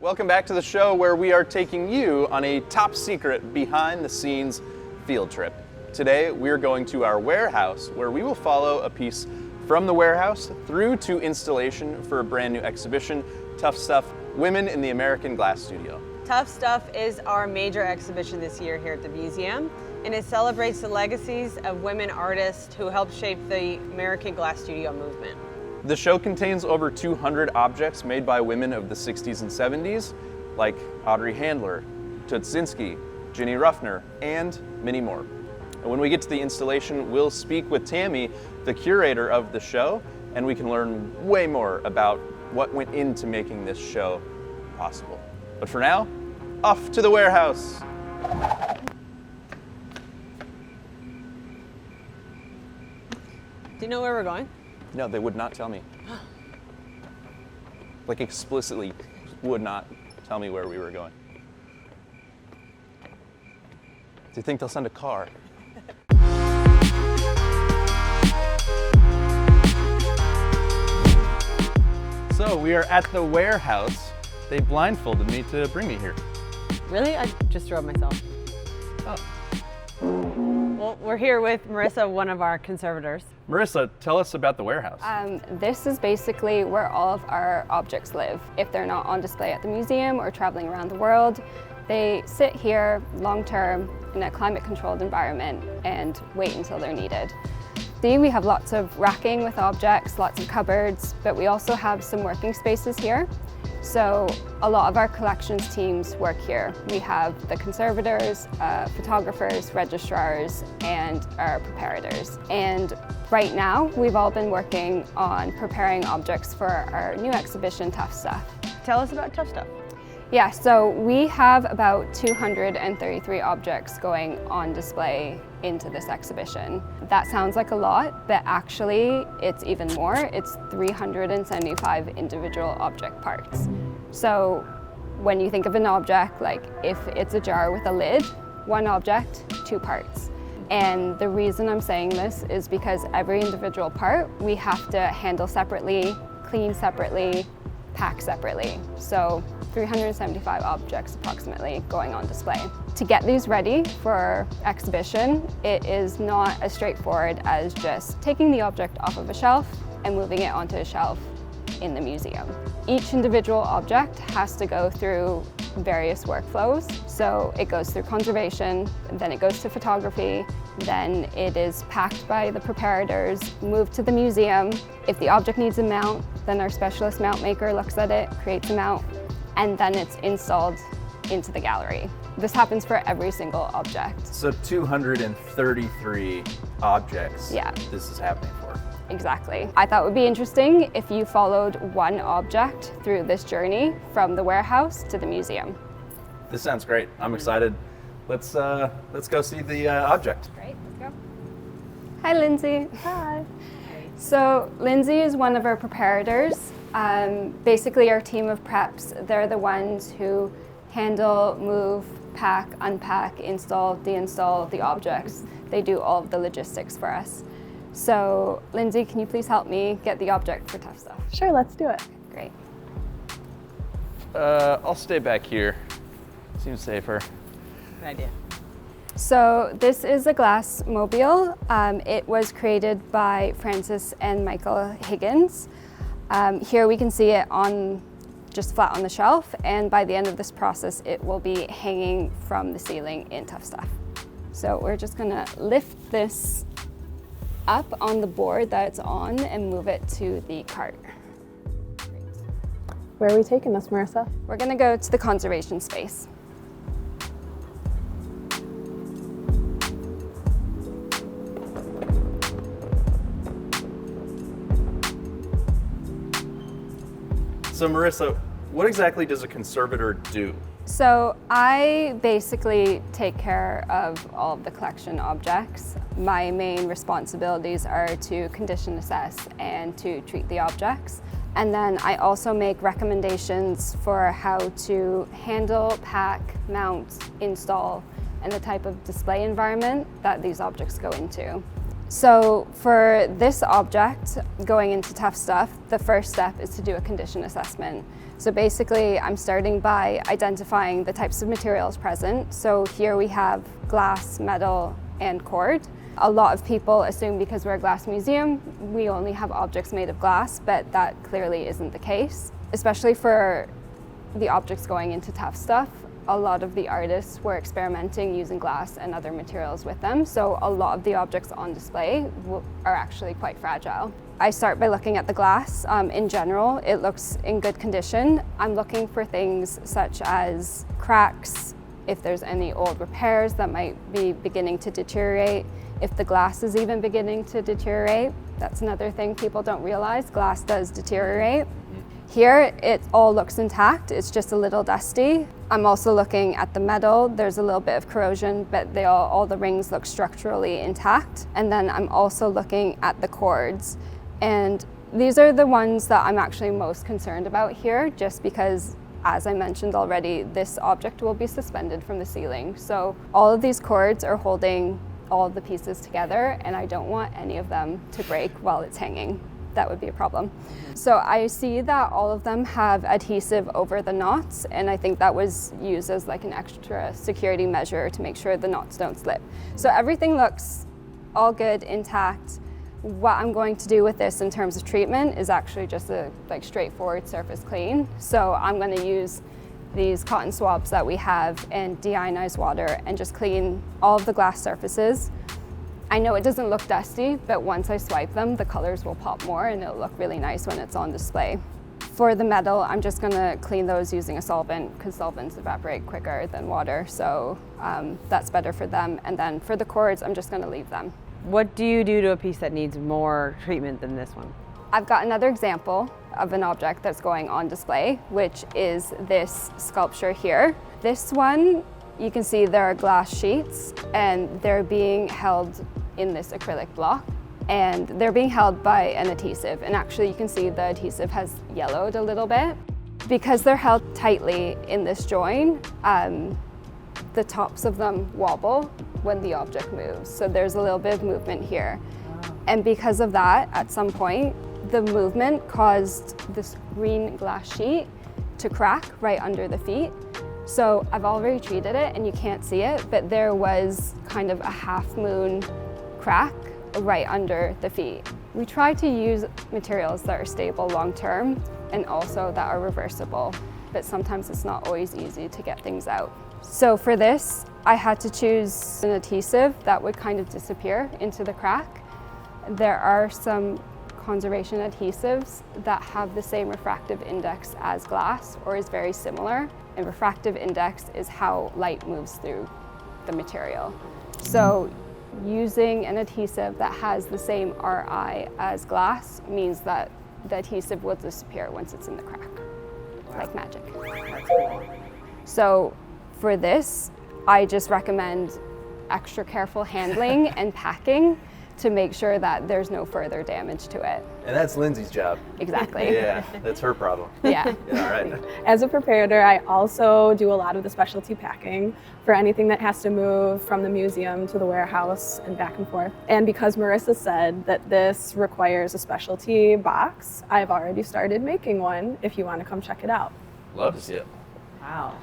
Welcome back to the show where we are taking you on a top secret behind the scenes field trip. Today we're going to our warehouse where we will follow a piece from the warehouse through to installation for a brand new exhibition, Tough Stuff, Women in the American Glass Studio. Tough Stuff is our major exhibition this year here at the museum, and it celebrates the legacies of women artists who helped shape the American Glass Studio movement. The show contains over 200 objects made by women of the 60s and 70s, like Audrey Handler, Tutsinski, Ginny Ruffner, and many more. And when we get to the installation, we'll speak with Tammy, the curator of the show, and we can learn way more about what went into making this show possible. But for now, off to the warehouse. Do you know where we're going? No, they would not tell me. Like explicitly would not tell me where we were going. Do you think they'll send a car? So we are at the warehouse. They blindfolded me to bring me here. Really? I just drove myself. Oh. Well, we're here with Marisa, one of our conservators. Marisa, tell us about the warehouse. This is basically where all of our objects live. If they're not on display at the museum or traveling around the world, they sit here long-term in a climate-controlled environment and wait until they're needed. See, we have lots of racking with objects, lots of cupboards, but we also have some working spaces here. So a lot of our collections teams work here. We have the conservators, photographers, registrars, and our preparators. And right now, we've all been working on preparing objects for our new exhibition, Tough Stuff. Tell us about Tough Stuff. Yeah, so we have about 233 objects going on display into this exhibition. That sounds like a lot, but actually it's even more. It's 375 individual object parts. So when you think of an object, like if it's a jar with a lid, one object, two parts. And the reason I'm saying this is because every individual part we have to handle separately, clean separately, pack separately. So 375 objects approximately going on display. To get these ready for exhibition, it is not as straightforward as just taking the object off of a shelf and moving it onto a shelf in the museum. Each individual object has to go through various workflows. So it goes through conservation, then it goes to photography, then it is packed by the preparators, moved to the museum. If the object needs a mount, then our specialist mount maker looks at it, creates a mount, and then it's installed into the gallery. This happens for every single object. So 233 objects this is happening for. Exactly. I thought it would be interesting if you followed one object through this journey from the warehouse to the museum. This sounds great. I'm excited. Let's go see the object. Great, let's go. Hi, Lindsay. Hi. So Lindsay is one of our preparators. Basically our team of preps, they're the ones who handle, move, pack, unpack, install, deinstall the objects. They do all of the logistics for us. So Lindsay, can you please help me get the object for Tough Stuff? Sure, let's do it. Great. I'll stay back here. Seems safer. Good idea. So this is a glass mobile. It was created by Francis and Michael Higgins. Here we can see it just flat on the shelf, and by the end of this process it will be hanging from the ceiling in Tough Stuff. So we're just gonna lift this up on the board that it's on and move it to the cart. Where are we taking us, Marisa? We're gonna go to the conservation space. So Marisa, what exactly does a conservator do? So I basically take care of all of the collection objects. My main responsibilities are to condition assess and to treat the objects. And then I also make recommendations for how to handle, pack, mount, install, and the type of display environment that these objects go into. So for this object, going into tough stuff, the first step is to do a condition assessment. So basically, I'm starting by identifying the types of materials present. So here we have glass, metal, and cord. A lot of people assume because we're a glass museum, we only have objects made of glass, but that clearly isn't the case. Especially for the objects going into tough stuff, a lot of the artists were experimenting using glass and other materials with them, so a lot of the objects on display are actually quite fragile. I start by looking at the glass. In general, it looks in good condition. I'm looking for things such as cracks, if there's any old repairs that might be beginning to deteriorate, if the glass is even beginning to deteriorate. That's another thing people don't realize, glass does deteriorate. Here, it all looks intact, it's just a little dusty. I'm also looking at the metal, there's a little bit of corrosion, but all the rings look structurally intact. And then I'm also looking at the cords. And these are the ones that I'm actually most concerned about here, just because, as I mentioned already, this object will be suspended from the ceiling. So all of these cords are holding all of the pieces together, and I don't want any of them to break while it's hanging. That would be a problem. So I see that all of them have adhesive over the knots, and I think that was used as like an extra security measure to make sure the knots don't slip. So everything looks all good, intact. What I'm going to do with this in terms of treatment is actually just a straightforward surface clean. So I'm going to use these cotton swabs that we have and deionized water and just clean all of the glass surfaces. I know it doesn't look dusty, but once I swipe them, the colors will pop more and it'll look really nice when it's on display. For the metal, I'm just gonna clean those using a solvent because solvents evaporate quicker than water, so that's better for them. And then for the cords, I'm just gonna leave them. What do you do to a piece that needs more treatment than this one? I've got another example of an object that's going on display, which is this sculpture here. This one, you can see there are glass sheets and they're being held in this acrylic block, and they're being held by an adhesive. And actually you can see the adhesive has yellowed a little bit. Because they're held tightly in this join, the tops of them wobble when the object moves. So there's a little bit of movement here. And because of that, at some point, the movement caused this green glass sheet to crack right under the feet. So I've already treated it and you can't see it, but there was kind of a half moon crack right under the feet. We try to use materials that are stable long term and also that are reversible, but sometimes it's not always easy to get things out. So for this, I had to choose an adhesive that would kind of disappear into the crack. There are some conservation adhesives that have the same refractive index as glass or is very similar. And refractive index is how light moves through the material. So using an adhesive that has the same RI as glass means that the adhesive will disappear once it's in the crack, like magic. So for this, I just recommend extra careful handling and packing to make sure that there's no further damage to it. And that's Lindsay's job. Exactly. Yeah, that's her problem. Yeah. Yeah, all right. As a preparator, I also do a lot of the specialty packing for anything that has to move from the museum to the warehouse and back and forth. And because Marisa said that this requires a specialty box, I've already started making one if you want to come check it out. Love to see it. Wow.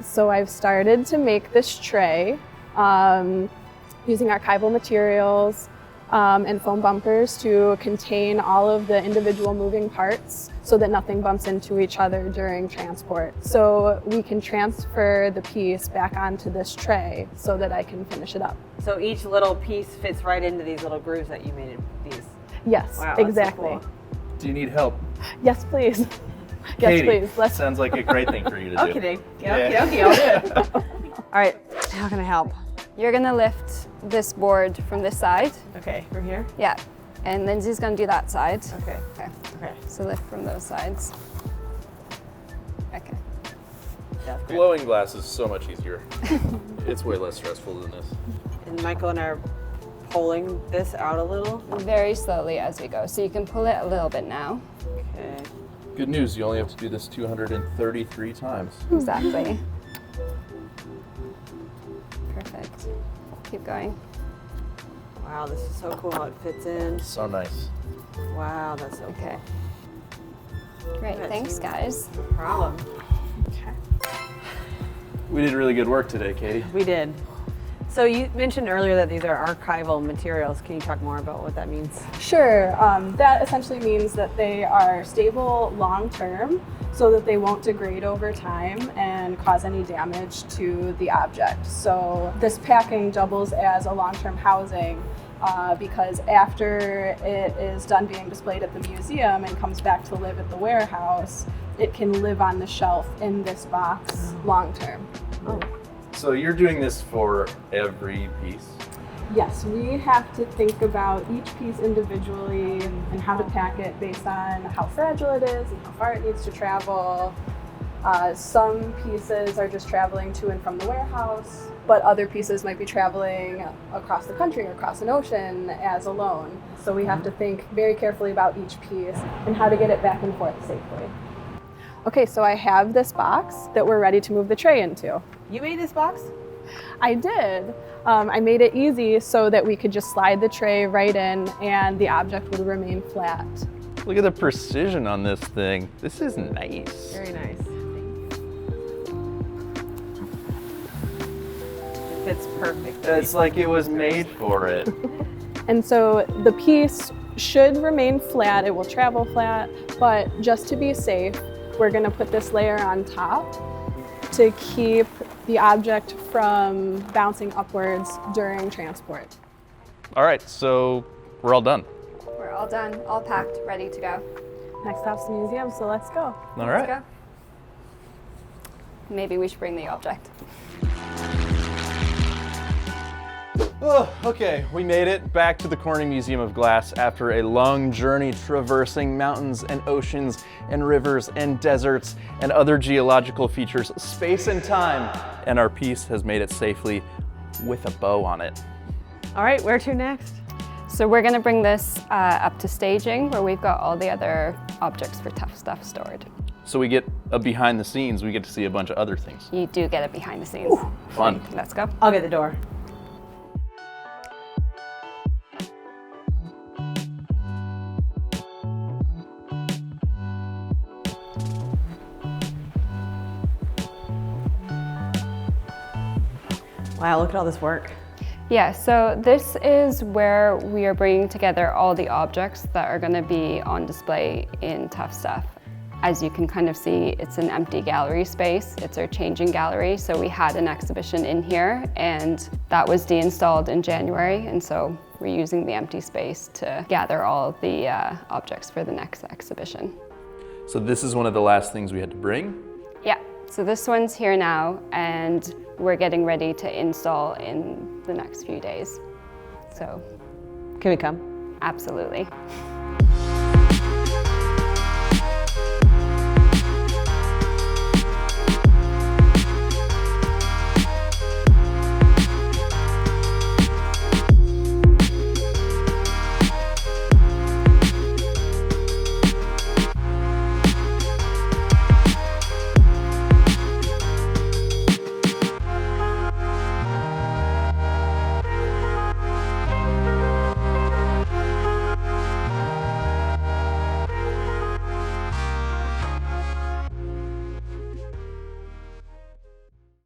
So I've started to make this tray using archival materials and foam bumpers to contain all of the individual moving parts so that nothing bumps into each other during transport. So we can transfer the piece back onto this tray so that I can finish it up. So each little piece fits right into these little grooves that you made in these. Yes, Wow, that's so exactly. cool. Do you need help? Yes, please. Katie, Yes, please. sounds like a great thing for you to do. Okay, Yeah. okay, I'll do it. All right, how can I help? You're gonna lift this board from this side. Okay, from here? Yeah. And Lindsay's gonna do that side. Okay, Okay. okay. So lift from those sides. Okay. Glowing glass is so much easier. It's way less stressful than this. And Michael and I are pulling this out a little. Very slowly as we go. So you can pull it a little bit now. Okay. Good news, you only have to do this 233 times. Exactly. Perfect. Keep going. Wow, this is so cool how it fits in. So nice. Wow, that's so Okay. cool. Great, thanks guys. No problem. We did really good work today, Katie. We did. So you mentioned earlier that these are archival materials. Can you talk more about what that means? Sure. That essentially means that they are stable long term so that they won't degrade over time and cause any damage to the object. So this packing doubles as a long-term housing because after it is done being displayed at the museum and comes back to live at the warehouse, it can live on the shelf in this box long term. Oh. So you're doing this for every piece? Yes, we have to think about each piece individually and how to pack it based on how fragile it is and how far it needs to travel. Some pieces are just traveling to and from the warehouse, but other pieces might be traveling across the country or across an ocean as a loan. So we have to think very carefully about each piece and how to get it back and forth safely. Okay, so I have this box that we're ready to move the tray into. You made this box? I did. I made it easy so that we could just slide the tray right in and the object would remain flat. Look at the precision on this thing. This is nice. Very nice. It fits perfect. It's like it was made for it. And so the piece should remain flat. It will travel flat, but just to be safe, we're going to put this layer on top to keep the object from bouncing upwards during transport. All right, so we're all done. We're all done, all packed, ready to go. Next stop's the museum, so let's go. All Let's right. go. Maybe we should bring the object. Oh, okay, we made it back to the Corning Museum of Glass after a long journey traversing mountains and oceans and rivers and deserts and other geological features, space and time. And our piece has made it safely with a bow on it. All right, where to next? So we're gonna bring this up to staging where we've got all the other objects for tough stuff stored. So we get a behind the scenes, we get to see a bunch of other things. You do get it behind the scenes. Fun. Let's go. I'll get the door. Wow, look at all this work. Yeah, so this is where we are bringing together all the objects that are gonna be on display in Tough Stuff. As you can kind of see, it's an empty gallery space. It's our changing gallery. So we had an exhibition in here and that was deinstalled in January. And so we're using the empty space to gather all the objects for the next exhibition. So this is one of the last things we had to bring. Yeah, so this one's here now and we're getting ready to install in the next few days. So, Can we come? absolutely.